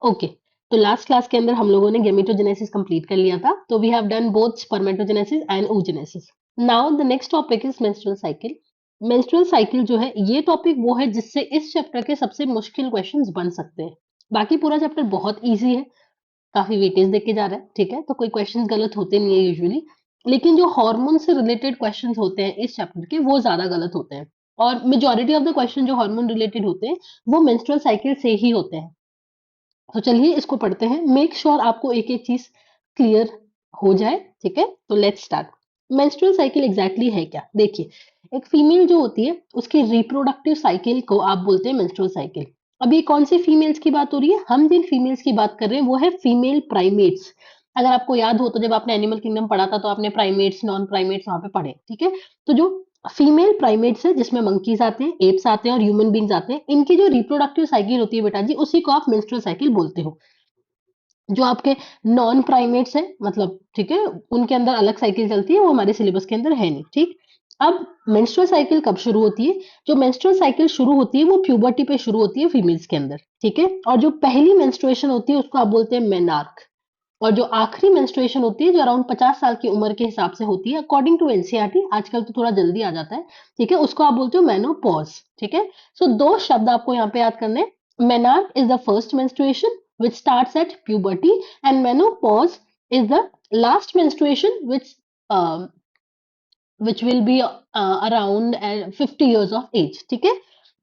Okay, तो last class के अंदर हम लोगों ने गेमेटोजेनेसिस कंप्लीट कर लिया था। तो we have done both spermatogenesis and oogenesis। Now the next topic is menstrual cycle. Menstrual cycle जो है ये टॉपिक वो है जिससे इस चैप्टर के सबसे मुश्किल क्वेश्चंस बन सकते हैं। बाकी पूरा चैप्टर बहुत इजी है, काफी वेटेज देके जा रहा है, ठीक है, तो कोई क्वेश्चंस गलत होते नहीं है यूजुअली। लेकिन जो हार्मोन से रिलेटेड क्वेश्चंस होते हैं इस चैप्टर के वो ज्यादा गलत होते हैं। और मेजोरिटी ऑफ द क्वेश्चन जो हार्मोन रिलेटेड होते हैं वो मेंस्ट्रुअल साइकिल से ही होते हैं। तो चलिए इसको पढ़ते हैं, मेक श्योर आपको एक एक चीज क्लियर हो जाए, ठीक है। तो let's start. Menstrual cycle exactly है क्या? देखिए, एक फीमेल जो होती है उसकी रिप्रोडक्टिव साइकिल को आप बोलते हैं मेंस्ट्रुअल साइकिल। अब ये कौन सी फीमेल्स की बात हो रही है? हम जिन फीमेल्स की बात कर रहे हैं वो है फीमेल प्राइमेट्स। अगर आपको याद हो तो जब आपने एनिमल किंगडम पढ़ा था तो आपने प्राइमेट्स नॉन प्राइमेट्स वहां पे पढ़े, ठीक है। तो जो फीमेल प्राइमेट्स है जिसमें मंकीज आते हैं, एप्स आते हैं और ह्यूमन बींग्स आते हैं, इनकी जो रिप्रोडक्टिव साइकिल होती है बेटा जी उसी को आप मेंस्ट्रुअल साइकिल बोलते हो। जो आपके नॉन प्राइमेट्स हैं मतलब, ठीक है, उनके अंदर अलग साइकिल चलती है, वो हमारे सिलेबस के अंदर है नहीं, ठीक। अब मेंस्ट्रुअल साइकिल कब शुरू होती है? जो मेंस्ट्रुअल साइकिल शुरू होती है वो प्यूबर्टी पे शुरू होती है फीमेल्स के अंदर, ठीक है। और जो पहली मेंस्ट्रुएशन होती है उसको आप बोलते हैं मेनार्क। और जो आखिरी मेंस्ट्रुएशन होती है जो अराउंड 50 साल की उम्र के हिसाब से होती है अकॉर्डिंग टू एनसीईआरटी, आजकल तो थोड़ा जल्दी आ जाता है, ठीक है, उसको आप बोलते हो मेनोपॉज, ठीक है। सो दो शब्द आपको यहाँ पे याद करने हैं। Menarche is the first menstruation which starts at puberty and menopause is the last menstruation uh, which will be around 50 years of age, ठीक है।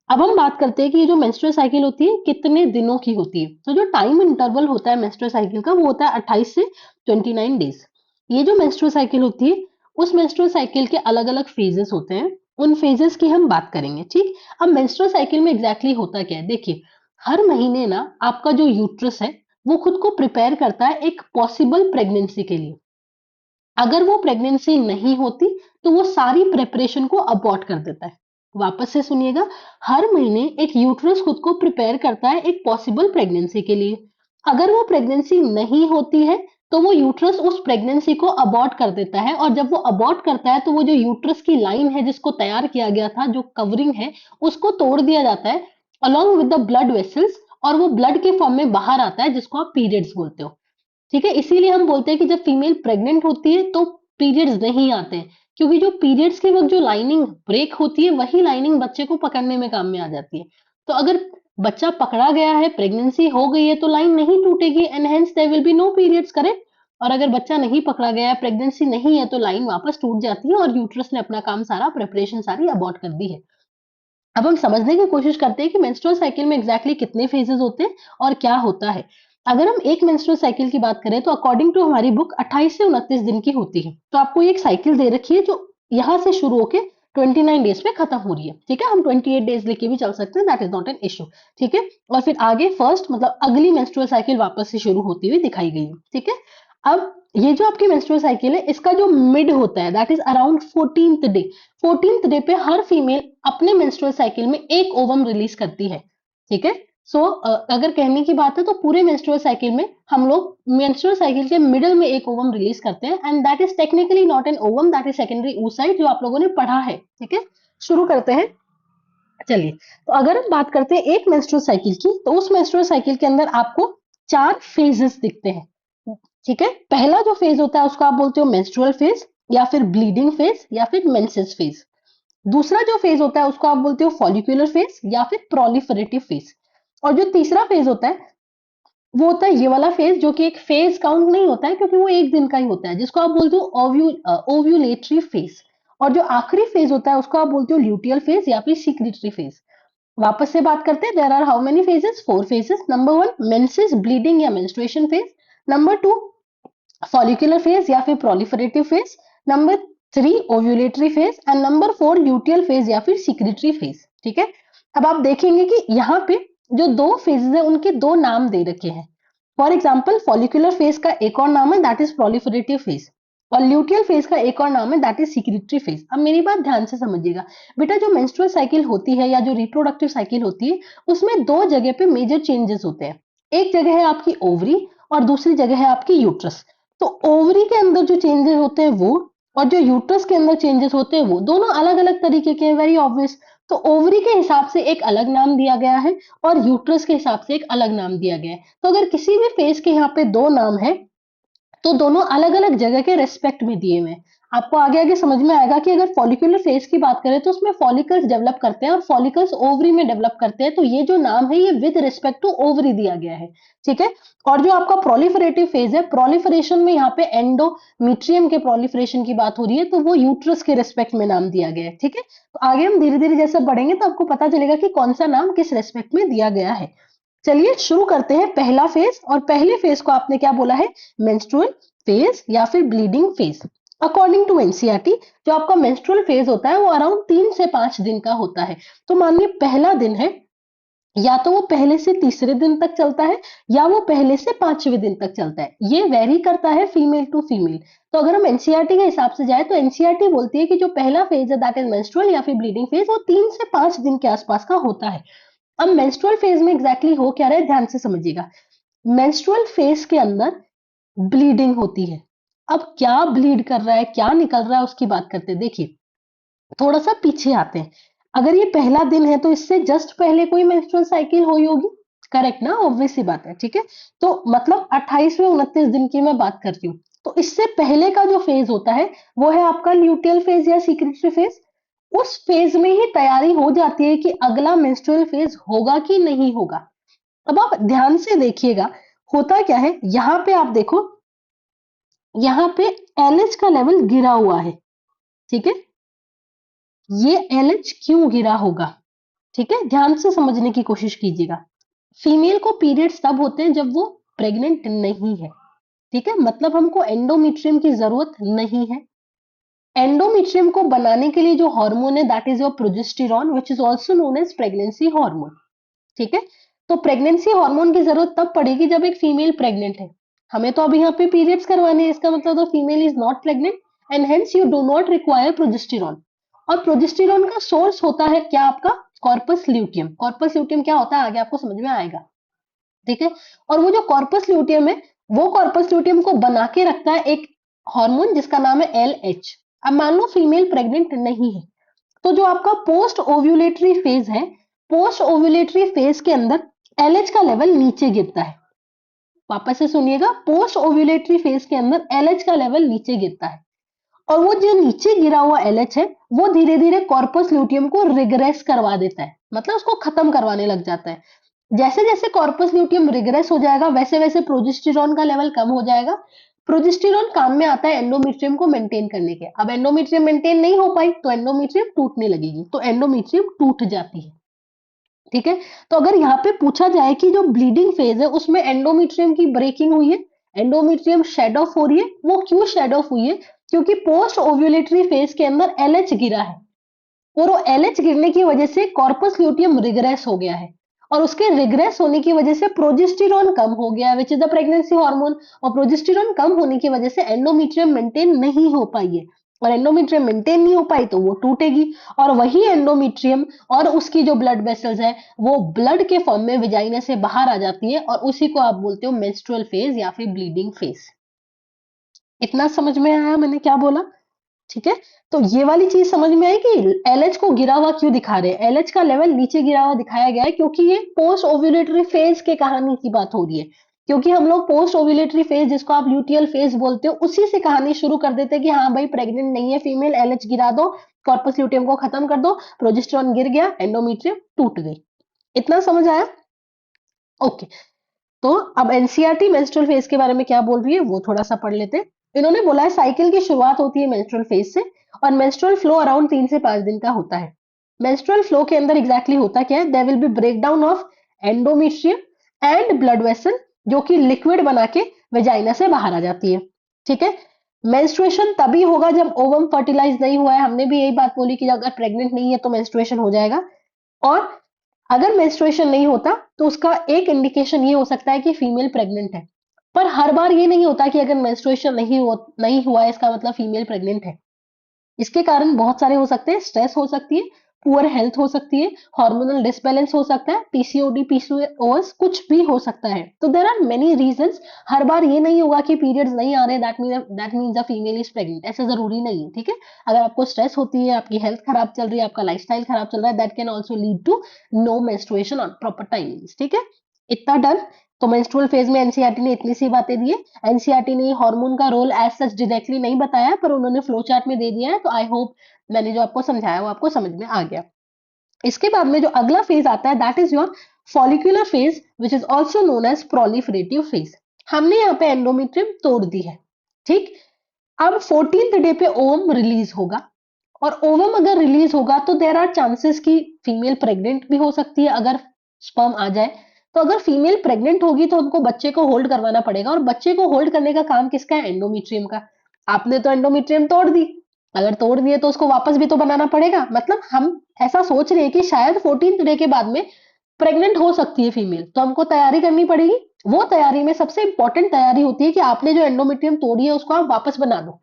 अब हम बात करते हैं कि ये जो मेंस्ट्रुअल साइकिल होती है कितने दिनों की होती है। तो जो टाइम इंटरवल होता है मेंस्ट्रुअल साइकिल का वो होता है 28 से 29 डेज। ये जो मेंस्ट्रुअल साइकिल होती है उस मेंस्ट्रुअल साइकिल के अलग अलग फेजेस होते हैं, उन फेजेस की हम बात करेंगे, ठीक। अब मेंस्ट्रुअल साइकिल में एग्जैक्टली होता क्या है? देखिए, हर महीने ना आपका जो यूट्रस है वो खुद को प्रिपेयर करता है एक पॉसिबल प्रेगनेंसी के लिए। अगर वो प्रेगनेंसी नहीं होती तो वो सारी प्रिपरेशन को अबॉर्ट कर देता है। वापस से सुनिएगा, हर महीने एक यूट्रस खुद को प्रिपेयर करता है एक पॉसिबल प्रेगनेंसी के लिए। अगर वो प्रेगनेंसी नहीं होती है तो वो यूट्रस उस प्रेगनेंसी को अबॉर्ट कर देता है, और जब वो अबॉर्ट करता है तो वो जो यूट्रस की लाइन है जिसको तैयार किया गया था, जो कवरिंग है, उसको तोड़ दिया जाता है along with the blood vessels, और वो ब्लड के फॉर्म में बाहर आता है जिसको आप पीरियड्स बोलते हो, ठीक है। इसीलिए हम बोलते हैं कि जब फीमेल प्रेग्नेंट होती है तो पीरियड्स नहीं आते हैं, क्योंकि जो पीरियड्स के वक्त जो लाइनिंग ब्रेक होती है वही लाइनिंग बच्चे को पकड़ने में काम में आ जाती है। तो अगर बच्चा पकड़ा गया है, प्रेगनेंसी हो गई है, तो लाइन नहीं टूटेगी and hence there will be no periods, correct. और अगर बच्चा नहीं पकड़ा गया है, प्रेगनेंसी नहीं है, तो लाइन वापस टूट जाती है और यूट्रस ने अपना काम सारा, प्रिपरेशन सारी अबॉर्ट कर दी है। अब हम समझने की कोशिश करते हैं कि मेंस्ट्रुअल साइकिल में एग्जैक्टली कितने फेजेस होते हैं और क्या होता है। अगर हम एक मेंस्ट्रुअल साइकिल की बात करें तो अकॉर्डिंग टू हमारी बुक 28 से 29 दिन की होती है। तो आपको ये एक साइकिल दे रखी है जो यहाँ से शुरू होके 29 डेज पे खत्म हो रही है, ठीक है। हम 28 डेज लेके भी चल सकते हैं, that is not an issue, ठीक है। और फिर आगे फर्स्ट मतलब अगली मेंस्ट्रुअल साइकिल वापस से शुरू होती हुई दिखाई गई है, ठीक है। अब ये जो आपकी मेंस्ट्रुअल साइकिल है इसका जो मिड होता है that is around 14th day. 14th day पे हर फीमेल अपने मेंस्ट्रुअल साइकिल में एक ओवम रिलीज करती है, ठीक है। सो अगर कहने की बात है तो पूरे मेंस्ट्रुअल साइकिल में हम लोग मेंस्ट्रुअल साइकिल के मिडल में एक ओवम रिलीज करते हैं, and that is technically not an ovum, that is secondary oocyte जो आप लोगों ने पढ़ा है, ठीक है। शुरू करते हैं, चलिए। तो अगर हम बात करते हैं एक मेंस्ट्रुअल साइकिल की, तो उस मेंस्ट्रुअल साइकिल के अंदर आपको 4 फेजेस दिखते हैं, ठीक है। पहला जो फेज होता है उसको आप बोलते हो मेंस्ट्रुअल फेज, या फिर ब्लीडिंग फेज, या फिर मेंसेस फेज। दूसरा जो फेज होता है उसको आप बोलते हो फॉलिक्यूलर फेज या फिर प्रोलिफरेटिव फेज। और जो तीसरा फेज होता है वो होता है ये वाला फेज, जो कि एक फेज काउंट नहीं होता है क्योंकि वो एक दिन का ही होता है, जिसको आप बोलते हो ओव्यूलेटरी फेज। और जो आखिरी फेज होता है उसको आप बोलते हो ल्यूटियल फेज या फिर सिक्रिटरी फेज। वापस से बात करते हैं, there are how many phases? 4 phases. Number 1 menses bleeding या menstruation phase. Number 2 follicular phase या फिर proliferative phase. Number 3 ovulatory phase and number 4 luteal phase या फिर सिक्रिटरी फेज, ठीक है। अब आप देखेंगे कि यहाँ पे जो दो फेजेस है उनके दो नाम दे रखे हैं। फॉर एग्जाम्पल फॉलिकुलर फेज का एक और नाम है दैट इज प्रोलिफरेटिव फेज, और ल्यूटियल फेज का एक और नाम है दैट इज सिक्रिटरी फेज। अब मेरी बात ध्यान से समझिएगा बेटा, जो मेंस्ट्रुअल साइकिल होती है या जो रिप्रोडक्टिव साइकिल होती है उसमें दो जगह पे मेजर चेंजेस होते हैं। एक जगह है आपकी ओवरी और दूसरी जगह है आपकी यूट्रस। तो ओवरी के अंदर जो चेंजेस होते हैं वो, और जो यूट्रस के अंदर चेंजेस होते हैं वो दोनों अलग अलग तरीके के हैं, वेरी ऑब्वियस। तो ओवरी के हिसाब से एक अलग नाम दिया गया है और यूट्रस के हिसाब से एक अलग नाम दिया गया है। तो अगर किसी भी फेज के यहाँ पे दो नाम है तो दोनों अलग अलग जगह के रेस्पेक्ट में दिए हुए हैं। आपको आगे आगे समझ में आएगा कि अगर फॉलिकुलर फेज की बात करें तो उसमें फॉलिकल्स डेवलप करते हैं और फॉलिकल्स ओवरी में डेवलप करते हैं। तो ये जो नाम है ये विद रिस्पेक्ट टू ओवरी दिया गया है, ठीक है। और जो आपका प्रोलिफरेटिव फेज है, प्रोलिफरेशन में यहाँ पे एंडोमीट्रियम के प्रोलिफरेशन की बात हो रही है, तो वो यूट्रस के रिस्पेक्ट में नाम दिया गया है, ठीक है। तो आगे हम धीरे धीरे जैसे बढ़ेंगे तो आपको पता चलेगा कि कौन सा नाम किस रेस्पेक्ट में दिया गया है। चलिए शुरू करते हैं पहला फेज। और पहले फेज को आपने क्या बोला है, मेंस्ट्रुअल फेज या फिर bleeding phase. According to NCERT जो आपका मेंस्ट्रुअल फेज होता है वो अराउंड 3 से 5 दिन का होता है। तो मानिए पहला दिन है, या तो वो पहले से तीसरे दिन तक चलता है या वो पहले से 5वें दिन तक चलता है। ये वेरी करता है फीमेल टू फीमेल। तो अगर हम एनसीईआरटी के हिसाब से जाए तो एनसीईआरटी बोलती है कि जो पहला फेज है दैट इज मेंस्ट्रुअल या फिर ब्लीडिंग फेज वो 3 से 5 दिन के आसपास का होता है। अब मेंस्ट्रुअल फेज में एग्जैक्टली हो क्या रहा है ध्यान से समझिएगा। मेंस्ट्रुअल फेज के अंदर ब्लीडिंग होती है। अब क्या ब्लीड कर रहा है, क्या निकल रहा है, उसकी बात करते हैं। देखिए थोड़ा सा पीछे आते हैं। अगर ये पहला दिन है तो इससे जस्ट पहले कोई मेंस्ट्रुअल साइकिल हुई होगी, करेक्ट ना, ऑब्वियस सी बात है, ठीक है। तो मतलब 28वें 29 दिन की मैं बात कर रही हूँ। तो इससे पहले का जो फेज होता है वो है आपका ल्यूटियल फेज या सीक्रेटरी फेज। उस फेज में ही तैयारी हो जाती है कि अगला मेंस्ट्रुअल फेज होगा कि नहीं होगा। अब आप ध्यान से देखिएगा होता क्या है, यहाँ पे आप देखो, यहाँ पे एलएच का लेवल गिरा हुआ है, ठीक है। ये एलएच क्यों गिरा होगा, ठीक है, ध्यान से समझने की कोशिश कीजिएगा। फीमेल को पीरियड्स तब होते हैं जब वो प्रेग्नेंट नहीं है, ठीक है, मतलब हमको एंडोमेट्रियम की जरूरत नहीं है। एंडोमेट्रियम को बनाने के लिए जो हार्मोन है that is your progesterone which is also known as pregnancy hormone, ठीक है। तो प्रेगनेंसी हार्मोन की जरूरत तब पड़ेगी जब एक फीमेल प्रेग्नेंट है। हमें तो अब यहाँ पे पीरियड्स करवाने हैं, इसका मतलब तो female is not pregnant and hence you do not require progesterone. और प्रोजेस्टेरॉन का सोर्स होता है क्या, आपका कॉर्पस ल्यूटियम। कॉर्पस ल्यूटियम क्या होता है आगे आपको समझ में आएगा, ठीक है। और वो जो कॉर्पस ल्यूटियम है वो कॉर्पस ल्यूटियम को बना के रखता है एक हार्मोन जिसका नाम है एलएच। अब मान लो फीमेल प्रेग्नेंट नहीं है तो जो आपका पोस्ट ओव्यूलेटरी फेज है, पोस्ट ओव्यूलेटरी फेज के अंदर एलएच का लेवल नीचे गिरता है। वापस से सुनिएगा, पोस्ट ओव्यूलेटरी फेज के अंदर एलएच का लेवल नीचे गिरता है और वो जो नीचे गिरा हुआ एलएच है वो धीरे धीरे कॉर्पस ल्यूटियम को रिग्रेस करवा देता है, मतलब उसको खत्म करवाने लग जाता है। जैसे जैसे कॉर्पस ल्यूटियम रिग्रेस हो जाएगा वैसे वैसे प्रोजेस्टेरॉन का लेवल कम हो जाएगा। प्रोजेस्टेरॉन काम में आता है एंडोमेट्रियम को मेंटेन करने के। अब एंडोमेट्रियम मेंटेन नहीं हो पाई तो एंडोमेट्रियम टूटने लगेगी, तो एंडोमेट्रियम टूट जाती है, ठीक है। तो अगर यहाँ पे पूछा जाए कि जो ब्लीडिंग फेज है उसमें एंडोमेट्रियम की ब्रेकिंग हुई है, एंडोमेट्रियम शेड ऑफ हो रही है, वो क्यों शेड ऑफ हुई है, क्योंकि पोस्ट ओव्यूलेटरी फेज के अंदर एलएच गिरा है और वो एलएच गिरने की वजह से कॉर्पस ल्यूटियम रिग्रेस हो गया है और उसके रिग्रेस होने की वजह से प्रोजेस्टेरॉन कम हो गया which is the pregnancy hormone. और प्रोजेस्टेरॉन कम होने की वजह से एंडोमेट्रियम मेंटेन नहीं हो पाई है और एंडोमेट्रियम मेंटेन नहीं हो पाई तो वो टूटेगी और वही एंडोमेट्रियम और उसकी जो ब्लड वेसल्स है वो ब्लड के फॉर्म में विजाइना से बाहर आ जाती है और उसी को आप बोलते हो मेंस्ट्रुअल फेज या फिर ब्लीडिंग फेज। इतना समझ में आया मैंने क्या बोला, ठीक है। तो ये वाली चीज समझ में आई कि एलएच को गिरा हुआ क्यों दिखा रहे हैं, एलएच का लेवल नीचे गिरा हुआ दिखाया गया है क्योंकि ये पोस्ट ओव्यूलेटरी फेज के कहानी की बात हो रही है। क्योंकि हम लोग पोस्ट ओव्यूलेटरी फेज जिसको आप ल्यूटियल फेज बोलते हो उसी से कहानी शुरू कर देते हैं कि हाँ भाई प्रेग्नेंट नहीं है फीमेल, एलएच गिरा दो, कॉर्पस ल्यूटियम को खत्म कर दो, प्रोजेस्टेरॉन गिर गया, एंडोमेट्रियम टूट गई। इतना समझ आया, ओके। तो अब एनसीईआरटी मेंस्ट्रुअल फेज के बारे में क्या बोल रही है वो थोड़ा सा पढ़ लेते हैं। इन्होंने बोला है साइकिल की शुरुआत होती है मेंस्ट्रुअल फेज से और मेंस्ट्रुअल फ्लो अराउंड 3 से 5 दिन का होता है। मेंस्ट्रुअल फ्लो के अंदर एग्जैक्टली होता क्या है, there will be breakdown of endometrium and blood vessel जो कि लिक्विड बना के वेजाइना से बाहर आ जाती है, ठीक है। मेंस्ट्रुएशन तभी होगा जब ओवम फर्टिलाइज नहीं हुआ है, हमने भी यही बात बोली कि अगर प्रेग्नेंट नहीं है तो मेंस्ट्रुएशन हो जाएगा। और अगर मेंस्ट्रुएशन नहीं होता तो उसका एक इंडिकेशन ये हो सकता है कि फीमेल प्रेग्नेंट है। पर हर बार ये नहीं होता कि अगर मेंस्ट्रुएशन नहीं हुआ है इसका मतलब फीमेल प्रेग्नेंट है। इसके कारण बहुत सारे हो सकते हैं, स्ट्रेस हो सकती है, पुअर हेल्थ हो सकती है, हार्मोनल डिसबैलेंस हो सकता है, पीसीओडी, पीसीओएस कुछ भी हो सकता है। तो देयर आर मेनी रीजंस। हर बार ये नहीं होगा कि पीरियड्स नहीं आ रहे that means the female is pregnant, ऐसा जरूरी नहीं है, ठीक है। अगर आपको स्ट्रेस होती है, आपकी हेल्थ खराब चल रही है, आपका लाइफस्टाइल खराब चल रहा है, that can also lead to no menstruation on proper timings, ठीक है। इतना डन। तो मेंस्ट्रुअल फेज में एनसीईआरटी ने इतनी सी बातें दी है। एनसीईआरटी ने हार्मोन का रोल एज सच डायरेक्टली नहीं बताया, पर उन्होंने फ्लो चार्ट में दे दिया है। तो आई होप मैंने जो आपको समझाया वो आपको समझ में आ गया। इसके बाद में जो अगला फेज आता है that is your follicular phase which is also known as proliferative phase. हमने यहाँ पे एंडोमेट्रियम तोड़ दी है, ठीक। अब 14th डे पे ओवम रिलीज होगा, और ओवम अगर रिलीज होगा तो देर आर चांसेस कि फीमेल प्रेग्नेंट भी हो सकती है अगर स्पर्म आ जाए। तो अगर फीमेल प्रेग्नेंट होगी तो उनको बच्चे को होल्ड करवाना पड़ेगा, और बच्चे को होल्ड करने का काम किसका है? एंडोमेट्रियम का। आपने तो एंडोमेट्रियम तोड़ दी, अगर तोड़ दिए तो उसको वापस भी तो बनाना पड़ेगा। मतलब हम ऐसा सोच रहे हैं कि शायद 14th डे के बाद में प्रेग्नेंट हो सकती है फीमेल, तो हमको तैयारी करनी पड़ेगी। वो तैयारी में सबसे इंपॉर्टेंट तैयारी होती है कि आपने जो एंडोमेट्रियम तोड़ी है उसको आप वापस बना दो,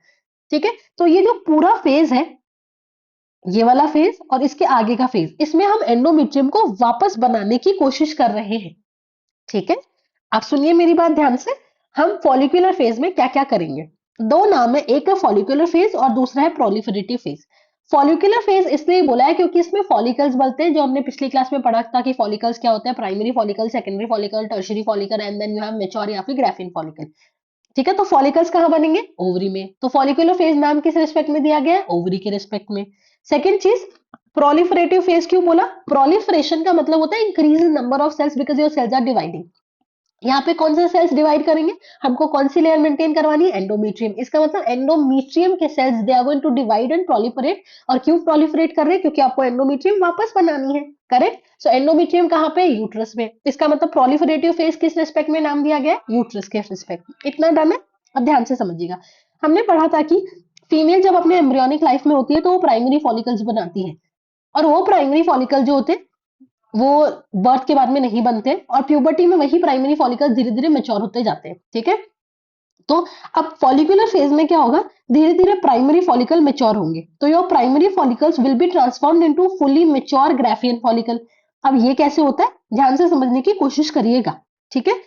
ठीक है। तो ये जो पूरा फेज है, ये वाला फेज और इसके आगे का फेज, इसमें हम एंडोमेट्रियम को वापस बनाने की कोशिश कर रहे हैं, ठीक है। आप सुनिए मेरी बात ध्यान से। हम फॉलिकुलर फेज में क्या क्या करेंगे? दो नाम है, एक है फॉलिकुलर फेज और दूसरा है प्रोलिफरेटिव फेज। फॉलिकुलर फेज इसलिए बोला है क्योंकि इसमें फॉलिकल्स बनते हैं, जो हमने पिछली क्लास में पढ़ा था कि फॉलिकल्स क्या होते हैं, primary follicle, secondary follicle, tertiary follicle and then you have mature या फिर ग्राफिन फॉलिकल, ठीक है। तो फॉलिकल्स कहां बनेंगे? ओवरी में। तो फॉलिकुलर फेज नाम किस रिस्पेक्ट में दिया गया है? ओवरी के रिस्पेक्ट में। सेकंड चीज, प्रोलिफरेटिव फेज क्यों बोला? प्रोलिफरेशन का मतलब होता है increase in number of cells because your cells are dividing. यहाँ पे कौन से सेल्स डिवाइड करेंगे? हमको कौन सी लेयर मेंटेन करवानी है? एंडोमेट्रियम। इसका मतलब एंडोमेट्रियम के cells they are going to divide and proliferate. और क्यों प्रोलिफरेट कर रहे हैं? क्योंकि आपको एंडोमेट्रियम वापस बनानी है, करेक्ट। सो एंडोमेट्रियम कहाँ पे? यूट्रस में। इसका मतलब प्रोलिफरेटिव फेज किस रिस्पेक्ट में नाम दिया गया है? यूट्रस के रिस्पेक्ट में। इतना डन है। अब ध्यान से समझिएगा। हमने पढ़ा था कि फीमेल जब अपने एम्ब्रियोनिक लाइफ में होती है तो वो प्राइमरी फॉलिकल्स बनाती है, और वो प्राइमरी फॉलिकल जो होते हैं वो बर्थ के बाद में नहीं बनते, और प्यूबर्टी में वही प्राइमरी फॉलिकल धीरे धीरे मेच्योर होते जाते हैं, ठीक है। तो अब फॉलिकुलर फेज में क्या होगा? धीरे धीरे प्राइमरी फॉलिकल मेच्योर होंगे, तो your primary follicles will be transformed into fully mature Graafian follicle. अब ये कैसे होता है, ध्यान से समझने की कोशिश करिएगा, ठीक है।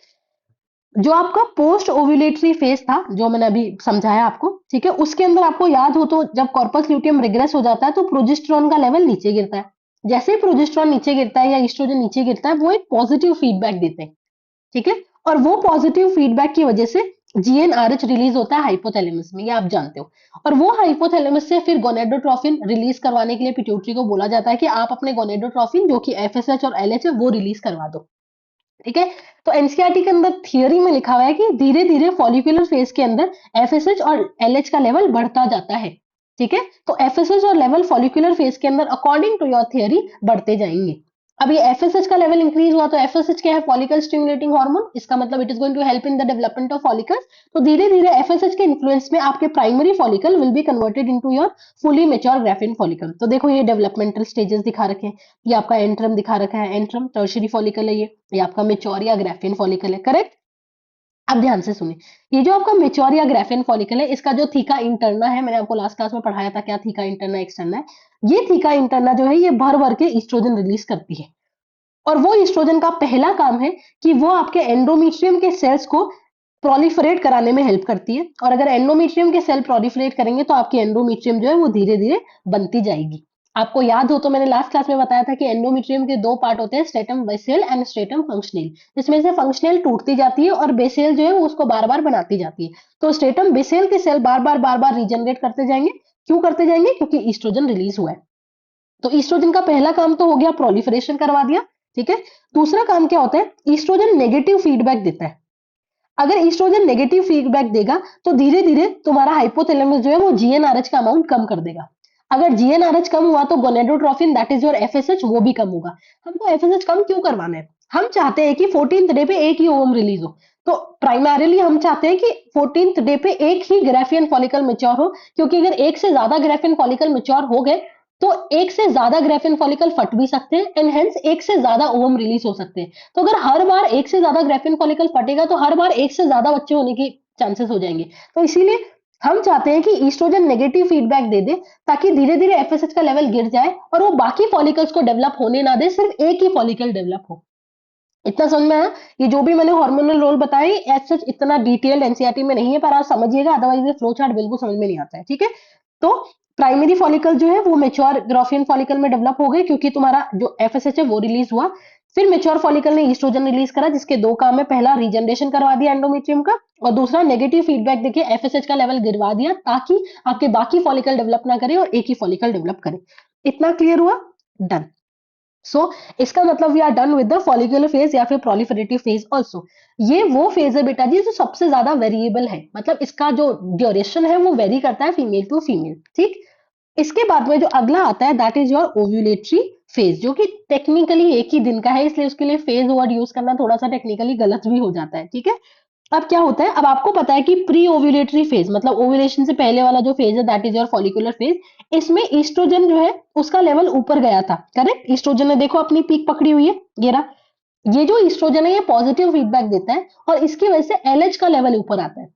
जो आपका पोस्ट ओव्यूलेटरी फेज था, जो मैंने अभी समझाया आपको, ठीक है, उसके अंदर आपको याद हो तो जब कॉर्पस ल्यूटियम रिग्रेस हो जाता है तो प्रोजेस्टेरॉन का लेवल नीचे गिरता है। जैसे ही प्रोजेस्टेरॉन नीचे गिरता है या ईस्ट्रोजन नीचे गिरता है, वो एक पॉजिटिव फीडबैक देते हैं, ठीक है। और वो पॉजिटिव फीडबैक की वजह से जीएनआरएच रिलीज होता है हाइपोथैलेमस में, ये आप जानते हो। और वो हाइपोथैलेमस से फिर गोनेडोट्रोफिन रिलीज करवाने के लिए पिट्यूटरी को बोला जाता है कि आप अपने गोनेडोट्रोफिन जो कि एफएसएच और एलएच है वो रिलीज करवा दो, ठीक है। तो एनसीईआरटी के अंदर थियरी में लिखा हुआ है कि धीरे धीरे फॉलिकुलर फेज के अंदर एफएसएच और एलएच का लेवल बढ़ता जाता है, ठीक है। तो एफएसएच और लेवल फॉलिकुलर फेज के अंदर अकॉर्डिंग टू योर थियरी बढ़ते जाएंगे। अब ये एफएसएच का लेवल इंक्रीज हुआ तो एफएसएच क्या है? Follicle stimulating hormone. इसका मतलब it is going to help in the development of follicles. तो धीरे धीरे एफएसएच के इन्फ्लुएंस में आपके primary follicle will be converted into your fully mature Graafian follicle. तो देखो ये डेवलपमेंटल स्टेजेस दिखा रखे हैं। ये आपका एंट्रम दिखा रखा है, एंट्रम टर्शियरी फॉलिकल है, ये आपका मेच्योर या ग्राफिन फॉलिकल है, करेक्ट। अब ध्यान से सुनिए, ये जो आपका मेच्योर या ग्राफिन फॉलिकल है, इसका जो थीका इंटरना है, मैंने आपको लास्ट क्लास में पढ़ाया था क्या थीका इंटरना एक्सटर्ना है। ये थीका इंटरना जो है ये भर भर के ईस्ट्रोजन रिलीज करती है, और वो ईस्ट्रोजन का पहला काम है कि वो आपके एंडोमेट्रियम के सेल्स को प्रोलिफरेट कराने में हेल्प करती है। और अगर एंडोमेट्रियम के सेल प्रोलिफरेट करेंगे तो आपकी एंडोमेट्रियम जो है वो धीरे धीरे बनती जाएगी। आपको याद हो तो मैंने लास्ट क्लास में बताया था कि एंडोमेट्रियम के दो पार्ट होते हैं, stratum Bessel and stratum functional. इसमें से फंक्शनल टूटती जाती है और बेसेल जो है वो उसको बार बार बनाती जाती है। तो स्ट्रेटम बेसेल के सेल बार बार रीजनरेट करते जाएंगे। क्यों करते जाएंगे? क्योंकि ईस्ट्रोजन रिलीज हुआ है। तो ईस्ट्रोजन का पहला काम तो हो गया, प्रोलिफरेशन करवा दिया, ठीक है। दूसरा काम क्या होता है? ईस्ट्रोजन नेगेटिव फीडबैक देता है। अगर ईस्ट्रोजन नेगेटिव फीडबैक देगा तो धीरे धीरे तुम्हारा हाइपोथैलेमस जो है वो जीएनआरएच का अमाउंट कम कर देगा। अगर जीएनआरएच कम हुआ तो gonadotrophin that is your FSH वो भी कम होगा। हमको एफएसएच कम क्यों करवाना है? हम चाहते हैं कि 14th डे पे एक ही ओवम रिलीज हो। तो प्राइमरीली हम चाहते हैं कि 14th डे पे एक ही ग्राफियन फॉलिकल मेच्योर हो, क्योंकि अगर एक से ज्यादा ग्राफियन फॉलिकल मेच्योर हो गए तो एक से ज्यादा ग्राफियन फॉलिकल फट भी सकते हैं एंड हेंस एक से ज्यादा ओवम रिलीज हो सकते हैं। तो अगर हर बार एक से ज्यादा ग्राफियन फॉलिकल फटेगा तो हर बार एक से ज्यादा बच्चे होने की चांसेस हो जाएंगे। तो इसीलिए हम चाहते हैं कि ईस्ट्रोजन नेगेटिव फीडबैक दे दे ताकि धीरे धीरे एफएसएच का लेवल गिर जाए और वो बाकी फॉलिकल्स को डेवलप होने ना दे, सिर्फ एक ही फॉलिकल डेवलप हो। इतना समझ में आया? ये जो भी मैंने हार्मोनल रोल बताए एज सच इतना डिटेल्ड एनसीईआरटी में नहीं है, पर आप समझिएगा, अदरवाइज ये फ्लो चार्ट बिल्कुल समझ में नहीं आता है। ठीक है, तो प्राइमरी फॉलिकल जो है वो मेच्योर ग्राफियन फॉलिकल में डेवलप हो गए क्योंकि तुम्हारा जो एफएसएच है वो रिलीज हुआ। फिर मेच्योर फॉलिकल ने ईस्ट्रोजन रिलीज करा जिसके दो काम है, पहला रीजनरेशन करवा दिया एंडोमेट्रियम का, और दूसरा नेगेटिव फीडबैक देके एफएसएच का लेवल गिरवा दिया ताकि आपके बाकी फॉलिकल डेवलप ना करे और एक ही फॉलिकल डेवलप करे। इतना क्लियर हुआ? डन। सो इसका मतलब we are done with the follicular phase या फिर प्रोलिफरेटिव फेज ऑल्सो। ये वो फेज है बेटा जी जो सबसे ज्यादा वेरिएबल है, मतलब इसका जो ड्यूरेशन है वो वेरी करता है फीमेल टू फीमेल। ठीक, इसके बाद में जो अगला आता है that is your ovulatory phase, जो कि टेक्निकली एक ही दिन का है, इसलिए उसके लिए फेज वर्ड यूज करना थोड़ा सा टेक्निकली गलत भी हो जाता है। ठीक है, अब क्या होता है, अब आपको पता है कि प्री ओव्यूलेटरी फेज मतलब ओव्यूलेशन से पहले वाला जो फेज है that is your follicular phase. इसमें ईस्ट्रोजन जो है उसका लेवल ऊपर गया था, करेक्ट? ईस्ट्रोजन ने देखो अपनी पीक पकड़ी हुई है, ये रहा। ये जो ईस्ट्रोजन है ये पॉजिटिव फीडबैक देता है और इसकी वजह से एलएच का लेवल ऊपर आता है।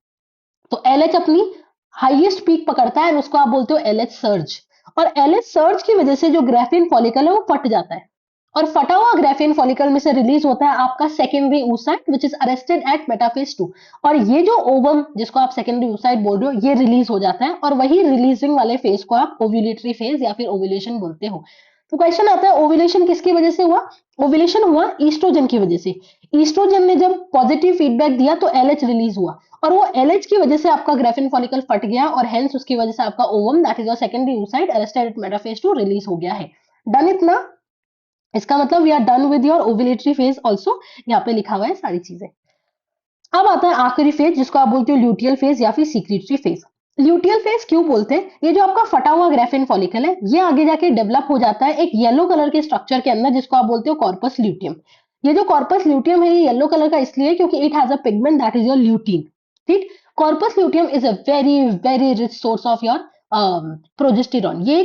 तो एलएच अपनी हाईएस्ट पीक पकड़ता है और उसको आप बोलते हो एलएच सर्ज। और एलएच सर्ज की वजह से जो ग्राफिन फॉलिकल है वो फट जाता है और फटा हुआ ग्राफिन फॉलिकल में से रिलीज होता है आपका secondary oocyte which is arrested at metaphase 2। और ये जो ओवम जिसको आप सेकेंडरी oocyte बोल रहे हो ये रिलीज हो जाता है और वही रिलीजिंग वाले फेज को आप ओव्यूलेटरी फेज या फिर ओव्यूलेशन बोलते हो। तो क्वेश्चन आता है ओव्यूलेशन किसकी वजह से हुआ? ओव्यूलेशन हुआ ईस्ट्रोजन की वजह से। ईस्ट्रोजन ने जब पॉजिटिव फीडबैक दिया तो एलएच रिलीज हुआ और वो एलएच की वजह से आपका ग्राफिन फॉलिकल फट गया और हेंस उसकी वजह से आपका ovum that is your secondary oocyte arrested at metaphase 2 release हो गया है। डन इतना? इसका मतलब we are done with your ovulatory phase also. यहाँ पे लिखा हुआ है सारी चीजें। अब आता है आखिरी फेज जिसको आप बोलते हो ल्यूटियल फेज या फिर सीक्रेटरी फेज। ल्यूटियल फेज क्यों बोलते हैं? ये जो आपका फटा हुआ ग्राफिन फॉलिकल है ये आगे जाके डेवलप हो जाता है एक येलो कलर के स्ट्रक्चर के अंदर जिसको आप बोलते हो कॉर्पस ल्यूटियम। ये जो कॉर्पस ल्यूटियम है ये येलो कलर का इसलिए क्योंकि it has a pigment that is your lutein. ठीक, corpus luteum is a very very rich source of your progesterone. ये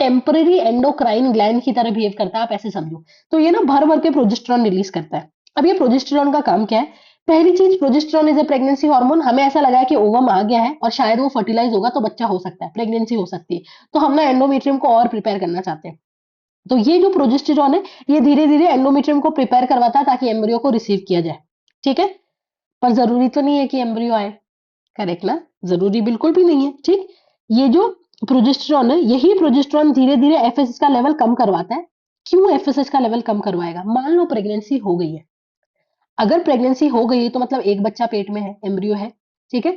टेम्पररी एंडोक्राइन ग्लैंड की तरह बिहेव करता है, आप ऐसे समझो। तो ये ना भर भर के प्रोजेस्टेरॉन रिलीज करता है। अब ये प्रोजेस्टेरॉन का काम क्या है? पहली चीज, progesterone is a pregnancy hormone. हमें ऐसा लगा है कि ओवम आ गया है और शायद वो फर्टिलाइज होगा तो बच्चा हो सकता है, प्रेगनेंसी हो सकती है, तो हम ना एंडोमेट्रियम को और प्रिपेयर करना चाहते हैं। तो ये जो प्रोजेस्टेरॉन है ये धीरे धीरे एंडोमेट्रियम को प्रिपेयर करवाता है ताकि एम्ब्रियो को रिसीव किया जाए। ठीक है, पर जरूरी तो नहीं है कि एम्ब्रियो आए, करेक्ट ना? जरूरी बिल्कुल भी नहीं है। ठीक, ये जो प्रोजेस्टेरॉन है यही प्रोजेस्टेरॉन धीरे धीरे एफएसएच का लेवल कम करवाता है। क्यों एफएसएच का लेवल कम करवाएगा? मान लो प्रेगनेंसी हो गई है, अगर प्रेगनेंसी हो गई तो मतलब एक बच्चा पेट में है, एम्ब्रियो है। ठीक है,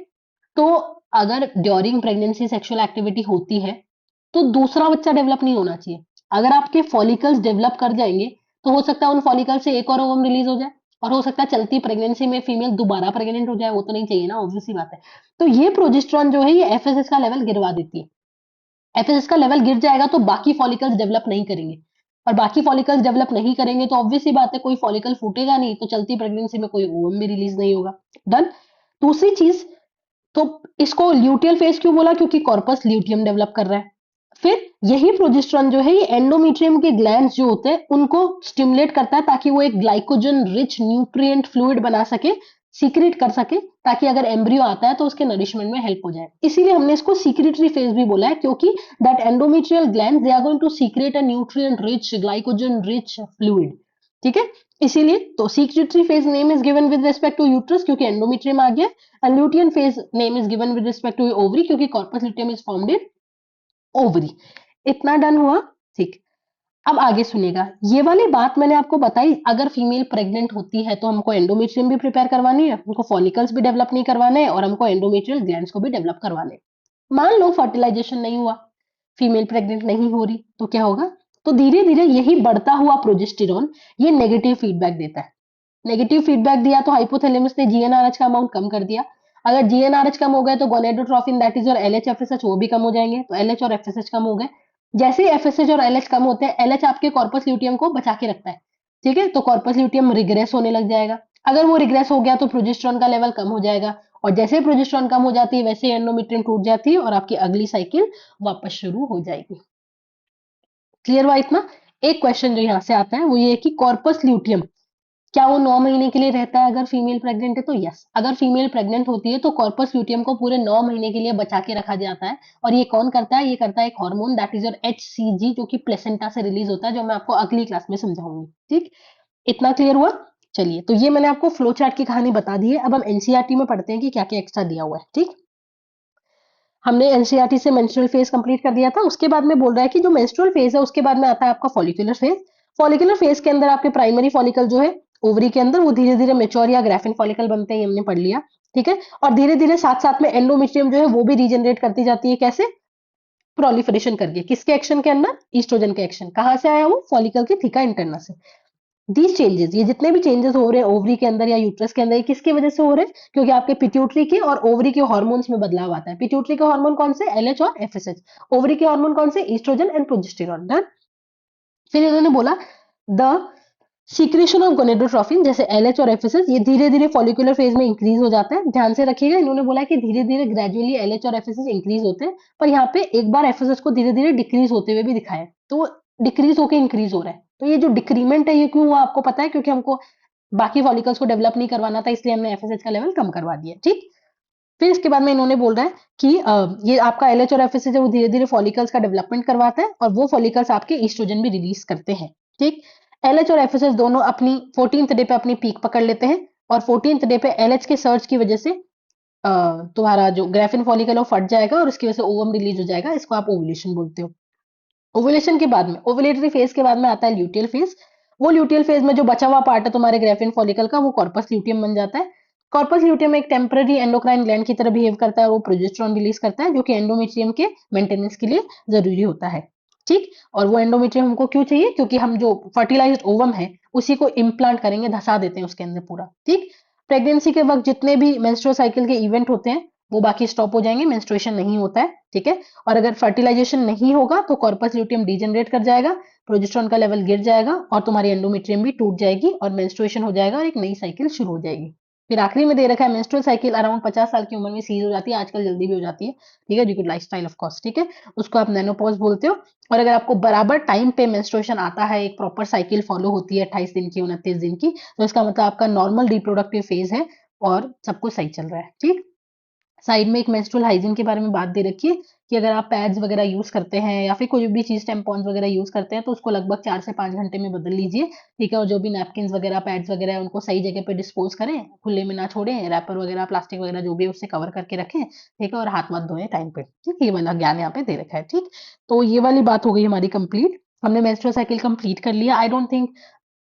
तो अगर ड्यूरिंग प्रेगनेंसी सेक्सुअल एक्टिविटी होती है तो दूसरा बच्चा डेवलप नहीं होना चाहिए। अगर आपके फॉलिकल्स डेवलप कर जाएंगे तो हो सकता है उन फॉलिकल से एक और ओवम रिलीज हो जाए और हो सकता है चलती प्रेगनेंसी में फीमेल दोबारा प्रेग्नेंट हो जाए, वो तो नहीं चाहिए ना, ऑब्वियस सी बात है। तो ये प्रोजेस्टेरॉन जो है ये एफएसएच का लेवल गिरवा देती है। एफएसएच का लेवल गिर जाएगा तो बाकी फॉलिकल्स डेवलप नहीं करेंगे और बाकी फॉलिकल्स डेवलप नहीं करेंगे तो ऑब्वियस सी बात है कोई फॉलिकल फूटेगा नहीं, तो चलती प्रेगनेंसी में कोई ओवम भी रिलीज नहीं होगा। डन। दूसरी चीज, तो इसको ल्यूटियल फेज क्यों बोला? क्योंकि कॉर्पस ल्यूटियम डेवलप कर रहा है। फिर यही प्रोजेस्टेरॉन जो है ये एंडोमेट्रियम के ग्लैंड्स जो होते हैं उनको स्टिमुलेट करता है ताकि वो एक ग्लाइकोजन रिच न्यूट्रिएंट फ्लूइड बना सके, सीक्रेट कर सके, ताकि अगर एम्ब्रियो आता है तो उसके नरिशमेंट में हेल्प हो जाए। इसीलिए हमने इसको सीक्रेटरी फेज भी बोला है क्योंकि that endometrial gland they are going to secrete a nutrient rich glycogen rich fluid. ठीक है, इसीलिए तो secretory phase name is given with respect to uterus क्योंकि एंडोमेट्रियम आ गया, and lutein phase name is given with respect to ovary क्योंकि corpus luteum is formed in ovary। इतना done हुआ? ठीक, अब आगे सुनिएगा। ये वाली बात मैंने आपको बताई, अगर फीमेल प्रेग्नेंट होती है तो हमको एंडोमेट्रियम भी प्रिपेयर करवानी है, हमको फॉलिकल्स भी डेवलप नहीं करवाने हैं और हमको एंडोमेट्रियल ग्लैंड्स को भी डेवलप करवाने हैं। मान लो फर्टिलाइजेशन नहीं हुआ, फीमेल प्रेग्नेंट नहीं हो रही, तो क्या होगा? तो धीरे धीरे यही बढ़ता हुआ प्रोजेस्टेरॉन ये नेगेटिव फीडबैक देता है। नेगेटिव फीडबैक दिया तो हाइपोथैलेमस ने जीएनआरएच का अमाउंट कम कर दिया। अगर जीएनआरएच कम हो गए तो गोनेडोट्रोफिन दैट इज और एलएच एफएसएच वो भी कम हो जाएंगे, तो एलएच और एफएसएच कम हो गए। जैसे ही एफएसएच और एलएच कम होते हैं, एलएच आपके कॉर्पस ल्यूटियम को बचा के रखता है। ठीक है, तो कॉर्पस ल्यूटियम रिग्रेस होने लग जाएगा। अगर वो रिग्रेस हो गया तो प्रोजेस्टेरॉन का लेवल कम हो जाएगा और जैसे ही प्रोजेस्टेरॉन कम हो जाती है वैसे ही एंडोमेट्रियम टूट जाती है और आपकी अगली साइकिल वापस शुरू हो जाएगी। क्लियर हुआ इतना? एक क्वेश्चन जो यहाँ से आता है वो ये है कि कॉर्पस ल्यूटियम क्या वो 9 महीने के लिए रहता है अगर फीमेल प्रेग्नेंट है? तो यस, अगर फीमेल प्रेग्नेंट होती है तो कॉर्पस ल्यूटियम को पूरे 9 महीने के लिए बचा के रखा जाता है। और ये कौन करता है? ये करता है एक hormone, that is your HCG, जो कि प्लेसेंटा से रिलीज होता है, जो मैं आपको अगली क्लास में समझाऊंगी। ठीक, इतना क्लियर हुआ? चलिए, तो ये मैंने आपको फ्लो चार्ट की कहानी बता दी है। अब हम एनसीईआरटी में पढ़ते हैं कि क्या क्या एक्स्ट्रा दिया हुआ है। ठीक, हमने एनसीईआरटी से मेंस्ट्रुअल फेज कंप्लीट कर दिया था। उसके बाद में बोल रहा है कि जो मेंस्ट्रुअल फेज है उसके बाद में आता है आपका फॉलिकुलर फेज। फॉलिकुलर फेज के अंदर आपके प्राइमरी फॉलिकल जो है ओवरी के अंदर, वो धीरे धीरे मेच्योर या ग्राफिन फॉलिकल बनते हैं, ये हमने पढ़ लिया। ठीक है, और धीरे धीरे साथ साथ में एंडोमेट्रियम जो है वो भी रीजनरेट करती जाती है। कैसे? प्रोलिफरेशन करके। किसके एक्शन के अंदर? ईस्ट्रोजन के एक्शन। कहां से आया? वो फॉलिकल के थीका इंटरना से। दीज चेंजेस, ये जितने भी चेंजेस हो रहे हैं ओवरी के अंदर या यूट्रस के अंदर, ये किसकी वजह से हो रहे हैं? क्योंकि आपके पिट्यूटरी के और ओवरी के हार्मोन्स में बदलाव आता है। पिट्यूटरी के हार्मोन कौन से? LH और FSH। ओवरी के हार्मोन कौन से? Oestrogen and progesterone. डन। फिर इन्होंने बोला द सीक्रेशन ऑफ गोनेडोट्रोफिन, जैसे LH और FSH, ये धीरे धीरे फॉलिकुलर फेज में इंक्रीज हो जाता है। ध्यान से रखिएगा, इन्होंने बोला कि धीरे धीरे ग्रेजुअली LH और FSH इंक्रीज होते हैं, पर यहाँ पे एक बार FSH को धीरे धीरे डिक्रीज होते हुए भी दिखाया, तो डिक्रीज होकर इंक्रीज हो रहा है। तो ये जो डिक्रीमेंट है ये क्यों हुआ आपको पता है? क्योंकि हमको बाकी फॉलिकल्स को डेवलप नहीं करवाना था, इसलिए हमने FSH का लेवल कम करवा दिया। ठीक, फिर इसके बाद में इन्होंने बोल रहा है कि ये आपका LH और FSH है वो धीरे धीरे फॉलिकल्स का डेवलपमेंट करवाता है, और वो फॉलिकल्स आपके ईस्ट्रोजन भी रिलीज करते हैं। ठीक, LH और FSH दोनों अपनी 14th डे पे अपनी पीक पकड़ लेते हैं, और 14th डे पे LH के सर्च की वजह से तुम्हारा जो ग्राफिन फॉलिकल है वो फट जाएगा, और उसकी वजह से ओवम रिलीज हो जाएगा। इसको आप ओवुलेशन बोलते हो। ओवुलेशन के बाद में, ओवुलेटरी फेज के बाद में आता है ल्यूटियल फेज। वो ल्यूटियल फेज में जो बचा हुआ पार्ट है तुम्हारे ग्राफिन फॉलिकल का, वो कॉर्पस ल्यूटियम बन जाता है। कॉर्पस ल्यूटियम एक टेम्पररी एंडोक्राइन ग्लैंड की तरह बिहेव करता है, वो प्रोजेस्टेरॉन रिलीज करता है, जो कि एंडोमेट्रियम के मेंटेनेंस के लिए जरूरी होता है। ठीक, और वो एंडोमेट्रियम हमको क्यों चाहिए? क्योंकि हम जो फर्टिलाइज्ड ओवम है उसी को इम्प्लांट करेंगे, धसा देते हैं उसके अंदर पूरा। ठीक, प्रेगनेंसी के वक्त जितने भी मेंस्ट्रुअल साइकिल के इवेंट होते हैं वो बाकी स्टॉप हो जाएंगे, मेंस्ट्रुएशन नहीं होता है। ठीक है, और अगर फर्टिलाइजेशन नहीं होगा तो कॉर्पस ल्यूटियम डीजनरेट कर जाएगा, प्रोजेस्टेरॉन का लेवल गिर जाएगा, और तुम्हारी एंडोमेट्रियम भी टूट जाएगी, और मेंस्ट्रुएशन हो जाएगा, और एक नई साइकिल शुरू हो जाएगी। फिर आखिरी में दे रखा है मेंस्ट्रुअल साइकिल अराउंड 50 साल की उम्र में सीज हो जाती है, आजकल जल्दी भी हो जाती है। ठीक है, due to lifestyle of course. ठीक है, उसको आप मेनोपॉज बोलते हो। और अगर आपको बराबर टाइम पे मेंस्ट्रुएशन आता है, एक प्रॉपर साइकिल फॉलो होती है 28 दिन की, 29 दिन की, तो इसका मतलब आपका नॉर्मल रिप्रोडक्टिव फेज है और सब कुछ सही चल रहा है। ठीक, साइड में एक मेंस्ट्रुअल हाइजीन के बारे में बात दे रखी है कि अगर आप पैड्स वगैरह यूज करते हैं या फिर कोई भी चीज टेम्पॉन्स वगैरह यूज करते हैं तो उसको लगभग 4 से 5 घंटे में बदल लीजिए। ठीक है, और जो भी नैपकिन वगैरह पैड्स वगैरह है उनको सही जगह पे डिस्पोज करें, खुले में ना छोड़ें, रैपर वगैरह प्लास्टिक वगैरह जो भी है उससे कवर करके रखें। ठीक है, और हाथ मत धोएं टाइम पे। ठीक, ये वाला ज्ञान यहाँ पे दे रखा है। ठीक, तो ये वाली बात हो गई हमारी कंप्लीट। हमने मेंस्ट्रुअल साइकिल कंप्लीट कर लिया। आई डोंट थिंक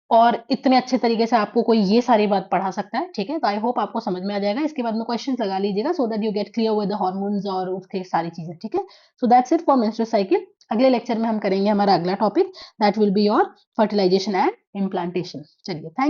और इतने अच्छे तरीके से आपको कोई ये सारी बात पढ़ा सकता है। ठीक है, तो आई होप आपको समझ में आ जाएगा। इसके बाद में क्वेश्चंस लगा लीजिएगा so that you get clear with the hormones और उसके सारी चीजें। ठीक है, so that's it for menstrual cycle. अगले लेक्चर में हम करेंगे हमारा अगला topic, that will be your fertilisation and implantation. चलिए, थैंक